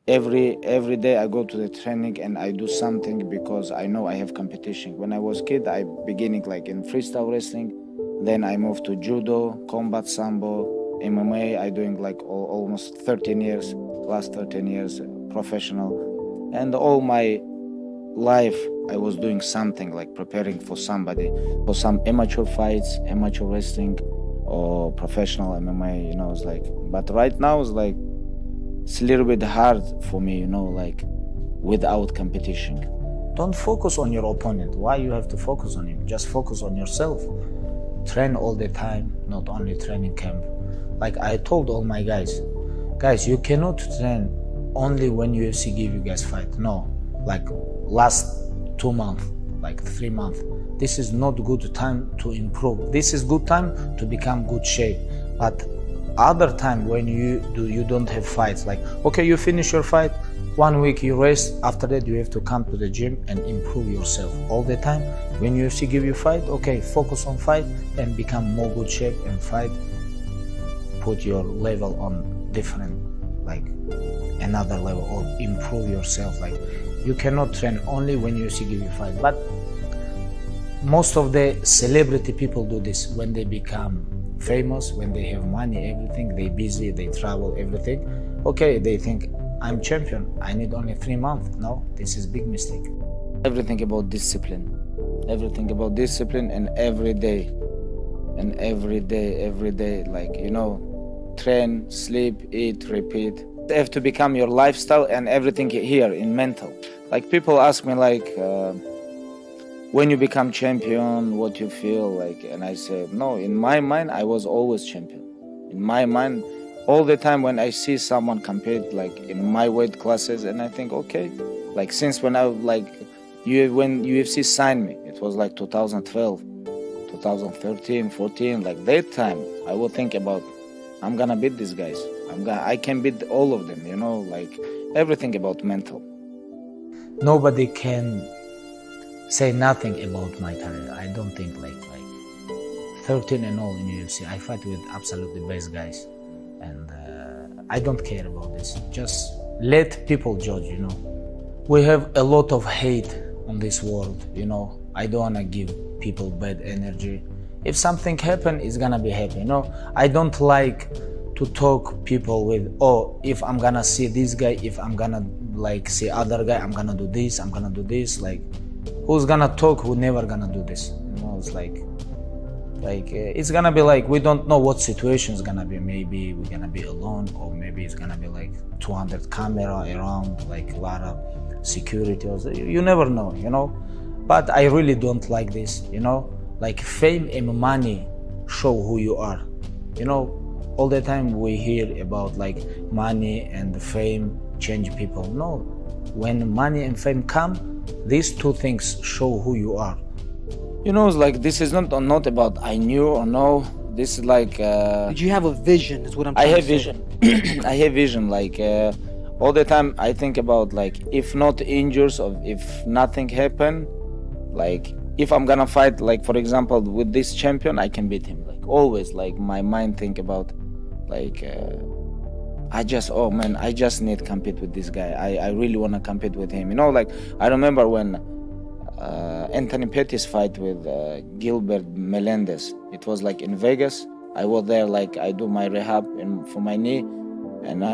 Every day I go to the training and I do something because I know I have competition. When I was kid, I beginning like in freestyle wrestling, then I moved to judo, combat sambo, MMA. I doing like almost 13 years, last 13 years professional, and all my life I was doing something like preparing for somebody, for some amateur fights, amateur wrestling, or professional MMA. It's like, but right now it's like it's a little bit hard for me, like without competition. Don't focus on your opponent. Why you have to focus on him? Just focus on yourself. Train all the time, not only training camp. Like I told all my guys, you cannot train only when UFC give you guys fight. No, like last 2 months, like 3 months. This is not good time to improve. This is good time to become good shape. But other time when you don't have fights, like okay, you finish your fight, 1 week you rest, after that you have to come to the gym and improve yourself all the time. When UFC give you fight, okay, focus on fight and become more good shape and fight, put your level on different, like another level, or improve yourself. Like you cannot train only when UFC give you fight. But most of the celebrity people do this when they become famous, when they have money, everything, they busy, they travel, everything. Okay, they think I'm champion, I need only 3 months. No, this is big mistake. Everything about discipline, and every day, like train, sleep, eat, repeat. They have to become your lifestyle, and everything here in mental. Like people ask me like, when you become champion, what you feel like? And I say, no, in my mind, I was always champion. In my mind, all the time when I see someone compete like in my weight classes, and I think, okay, like since when when UFC signed me, it was like 2012, 2013, 14, like that time, I would think about, I'm gonna beat these guys. I can beat all of them, like everything about mental. Nobody can say nothing about my career. I don't think like 13 and all in UFC. I fight with absolutely best guys, and I don't care about this. Just let people judge. We have a lot of hate on this world. I don't wanna give people bad energy. If something happen, it's gonna be happen. I don't like to talk people with, oh, if I'm gonna see this guy, if I'm gonna like see other guy, I'm gonna do this, I'm gonna do this. Like, who's gonna talk, who never gonna do this? It's like it's gonna be like, we don't know what situation is gonna be. Maybe we're gonna be alone, or maybe it's gonna be like 200 camera around, like a lot of security. You never know, But I really don't like this, like fame and money show who you are. All the time we hear about like money and fame change people. No, when money and fame come, these two things show who you are. It's like, this is not about I knew or no. This is like... Did you have a vision, is what I'm trying to say. Vision. I have vision. Like all the time I think about, like, if not injuries, or if nothing happen, like if I'm gonna fight, like for example with this champion, I can beat him. Like always, like my mind think about, like I just need to compete with this guy. I really want to compete with him. Like I remember when Anthony Pettis fight with Gilbert Melendez. It was like in Vegas. I was there, like I do my rehab for my knee, and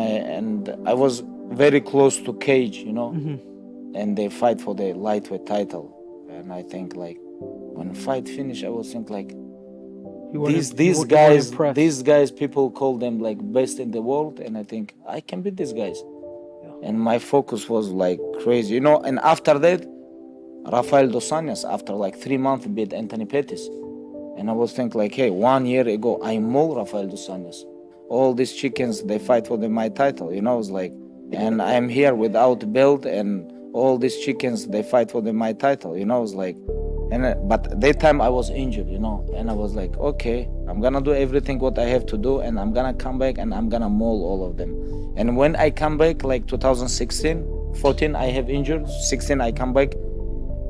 I was very close to cage, and they fight for the lightweight title. And I think like when fight finished, I was think like, these guys, people call them like best in the world, and I think I can beat these guys. Yeah. And my focus was like crazy, And after that, Rafael dos Anjos, after like 3 months, beat Anthony Pettis. And I was think like, hey, 1 year ago, I mauled Rafael dos Anjos. All these chickens, they fight for my title, It's like, and I'm here without belt, and all these chickens, they fight for my title, It's like, but that time I was injured, and I was like, okay, I'm gonna do everything what I have to do, and I'm gonna come back and I'm gonna maul all of them. And when I come back, like 2016, 14, I have injured, 16 I come back,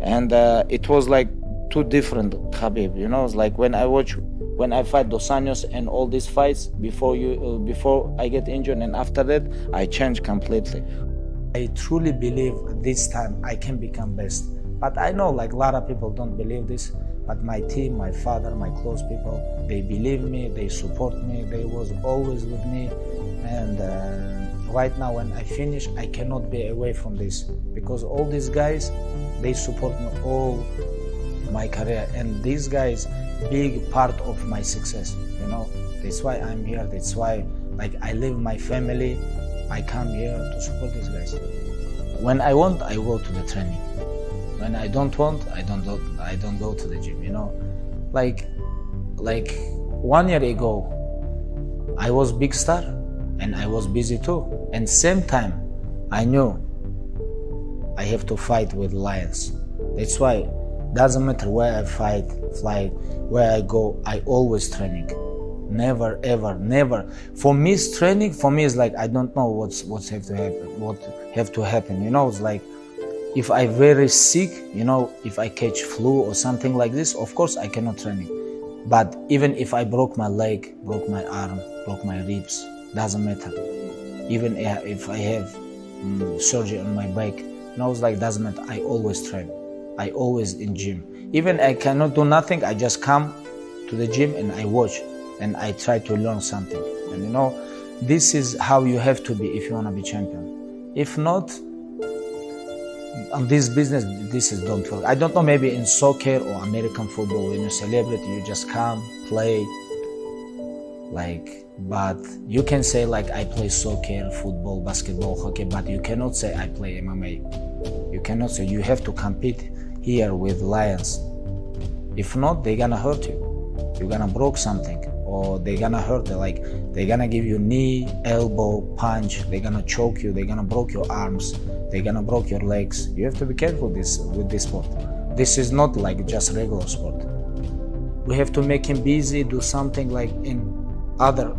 and it was like two different Khabib, It's like when I fight Dos Anjos and all these fights before I get injured, and after that I changed completely. I truly believe this time I can become best. But I know like a lot of people don't believe this, but my team, my father, my close people, they believe me, they support me, they was always with me. And right now when I finish, I cannot be away from this because all these guys, they support me all my career, and these guys big part of my success, you know. That's why I'm here. That's why like I leave my family, I come here to support these guys. When I want, I go to the training. When I don't want, I don't go to the gym, you know. Like 1 year ago, I was big star and I was busy too. And same time, I knew I have to fight with lions. That's why doesn't matter where I fight, where I go, I always training. Never, ever, never. For me, training for me is like I don't know what have to happen. You know, it's like if I very sick, you know, if I catch flu or something like this, of course I cannot training. But even if I broke my leg, broke my arm, broke my ribs, doesn't matter. Even if I have surgery on my back, you know, it's like doesn't matter. I always train. I always in gym. Even I cannot do nothing, I just come to the gym and I watch and I try to learn something. And you know, this is how you have to be if you want to be champion. If not, on this business, this is don't work. I don't know, maybe in soccer or American football, when you're a celebrity, you just come, play, like, but you can say like I play soccer, football, basketball, hockey, but you cannot say I play MMA. You cannot say, you have to compete here with lions. If not, they're gonna hurt you. You're gonna broke something, or they're gonna hurt you. Like they're gonna give you knee, elbow, punch. They're gonna choke you. They're gonna break your arms. They're gonna break your legs. You have to be careful with this sport. This is not like just regular sport. We have to make him busy, do something like in other,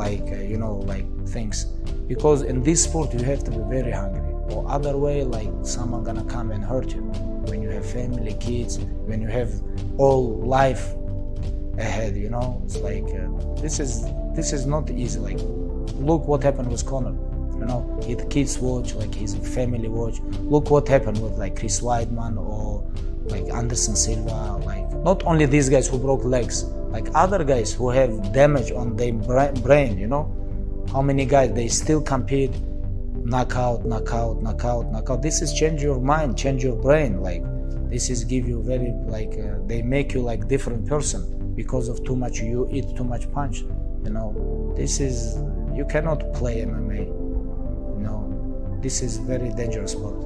like you know, like things. Because in this sport you have to be very hungry. Or other way, like someone gonna come and hurt you. When you have family, kids, when you have all life ahead, you know, it's like this is not easy. Like, look what happened with Conor. You know, his kids watch, like his family watch. Look what happened with like Chris Weidman or like Anderson Silva. Like not only these guys who broke legs, like other guys who have damage on their brain. You know, how many guys they still compete. Knockout. This is change your mind, change your brain. Like this is give you very like they make you like different person because of too much you eat too much punch. You know, this is you cannot play MMA. You know, this is very dangerous sport.